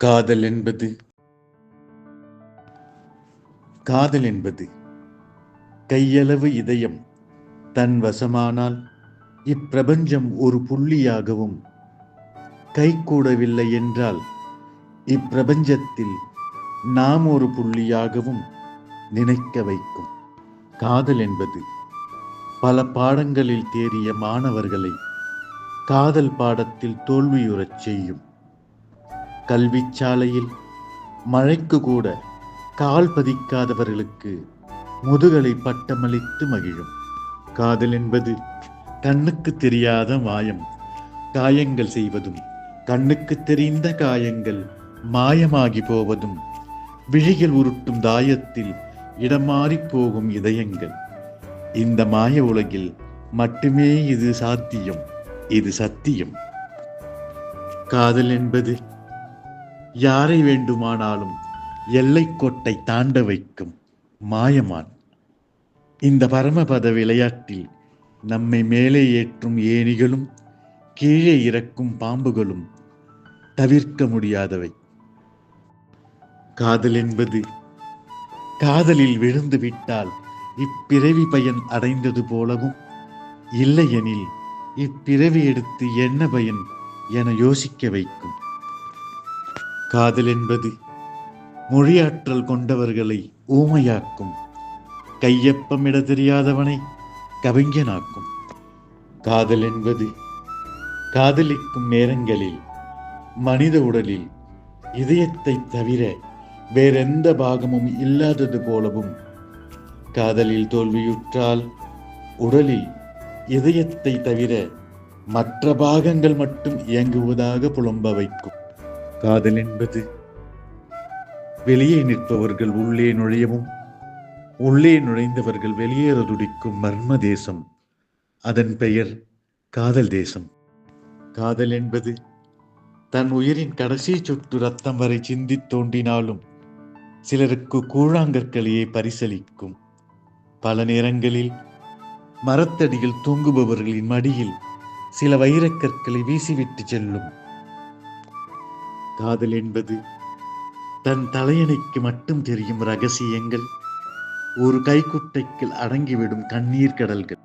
காதல் என்பது காதல் என்பது கையளவு இதயம் தன் வசமானால் இப்பிரபஞ்சம் ஒரு புள்ளியாகவும், கைகூடவில்லை என்றால் இப்பிரபஞ்சத்தில் நாம் ஒரு புள்ளியாகவும் நினைக்க வைக்கும். காதல் என்பது பல பாடங்களில் தேறிய மாணவர்களை காதல் பாடத்தில் தோல்வியுறச் செய்யும். கல்விச்சாலையில் மழைக்கு கூட கால் பதிக்காதவர்களுக்கு முதுகலை பட்டமளித்து மகிழும். காதல் என்பது கண்ணுக்கு தெரியாத மாயம் காயங்கள் செய்வதும், கண்ணுக்கு தெரிந்த காயங்கள் மாயமாகி போவதும், விழிகள் உருட்டும் தாயத்தில் இடமாறி போகும் இதயங்கள். இந்த மாய உலகில் மட்டுமே இது சாத்தியம், இது சத்தியம். காதல் என்பது யாரை வேண்டுமானாலும் எல்லைக்கோட்டை தாண்ட வைக்கும் மாயமான். இந்த பரமபத விளையாட்டில் நம்மை மேலே ஏற்றும் ஏணிகளும் கீழே இறக்கும் பாம்புகளும் தவிர்க்க முடியாதவை. காதல் என்பது காதலில் விழுந்து விட்டால் இப்பிறவி பயன் அடைந்தது போலவும், இல்லையெனில் இப்பிறவி எடுத்து என்ன பயன் என யோசிக்க வைக்கும். காதல் என்பது மொழியாற்றல் கொண்டவர்களை ஊமையாக்கும், கையொப்பமிட தெரியாதவனை கவிஞனாக்கும். காதல் என்பது காதலிக்கும் நேரங்களில் மனித உடலில் இதயத்தை தவிர வேறெந்த பாகமும் இல்லாதது போலவும், காதலில் தோல்வியுற்றால் உடலில் இதயத்தை தவிர மற்ற பாகங்கள் மட்டும் இயங்குவதாக புலம்ப வைக்கும். காதல் என்பது வெளியே நிற்பவர்கள் உள்ளே நுழையவும், உள்ளே நுழைந்தவர்கள் வெளியேற துடிக்கும் மர்ம தேசம். அதன் பெயர் காதல் தேசம். காதல் என்பது தன் உயிரின் கடைசி சொட்டு ரத்தம் வரை சிந்தி தோண்டினாலும் சிலருக்கு கூழாங்கற்களையே பரிசளிக்கும். பல நேரங்களில் மரத்தடியில் தூங்குபவர்களின் மடியில் சில வைரக்கற்களை வீசிவிட்டு செல்லும். காதல் என்பது தன் தலையணைக்கு மட்டும் தெரியும் ரகசியங்கள், ஒரு கைக்குட்டைக்குள் அடங்கிவிடும் கண்ணீர் கடல்கள்.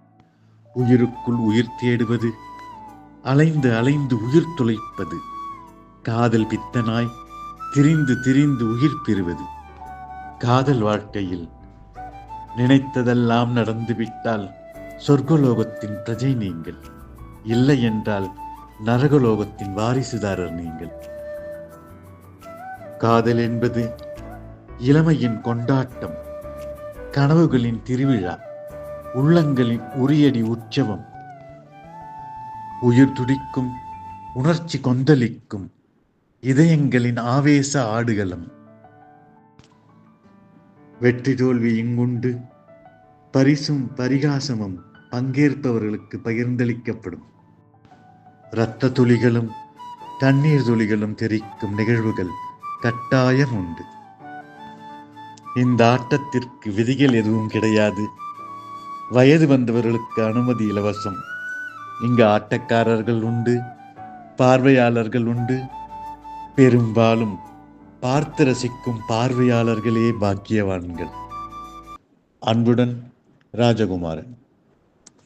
உயிருக்குள் உயிர் தேடுவது, அலைந்து அலைந்து உயிர் துளைப்பது, காதல் பித்தனாய் திரிந்து திரிந்து உயிர் பெறுவது. காதல் வாழ்க்கையில் நினைத்ததெல்லாம் நடந்துவிட்டால் சொர்க்கலோகத்தின் பிரஜை நீங்கள், இல்லை என்றால் நரகலோகத்தின் வாரிசுதாரர் நீங்கள். காதல் என்பது இளமையின் கொண்டாட்டம், கனவுகளின் திருவிழா, உள்ளங்களின் உரியடி உற்சவம், உயிர் துடிக்கும், உணர்ச்சி கொந்தளிக்கும் இதயங்களின் ஆவேச ஆடுகளம். வெற்றி தோல்வி இங்குண்டு, பரிசும் பரிகாசமும் பங்கேற்பவர்களுக்கு பகிர்ந்தளிக்கப்படும். இரத்த துளிகளும் கண்ணீர் துளிகளும் தெரிக்கும் நிகழ்வுகள் கட்டாயம் உண்டு. இந்த ஆட்டத்திற்கு விதிகள் எதுவும் கிடையாது. வயது வந்தவர்களுக்கு அனுமதி இலவசம். இங்கு ஆட்டக்காரர்கள் உண்டு, பார்வையாளர்கள் உண்டு. பெரும்பாலும் பார்த்து ரசிக்கும் பார்வையாளர்களே பாக்கியவான்கள். அன்புடன் ராஜகுமாரன்.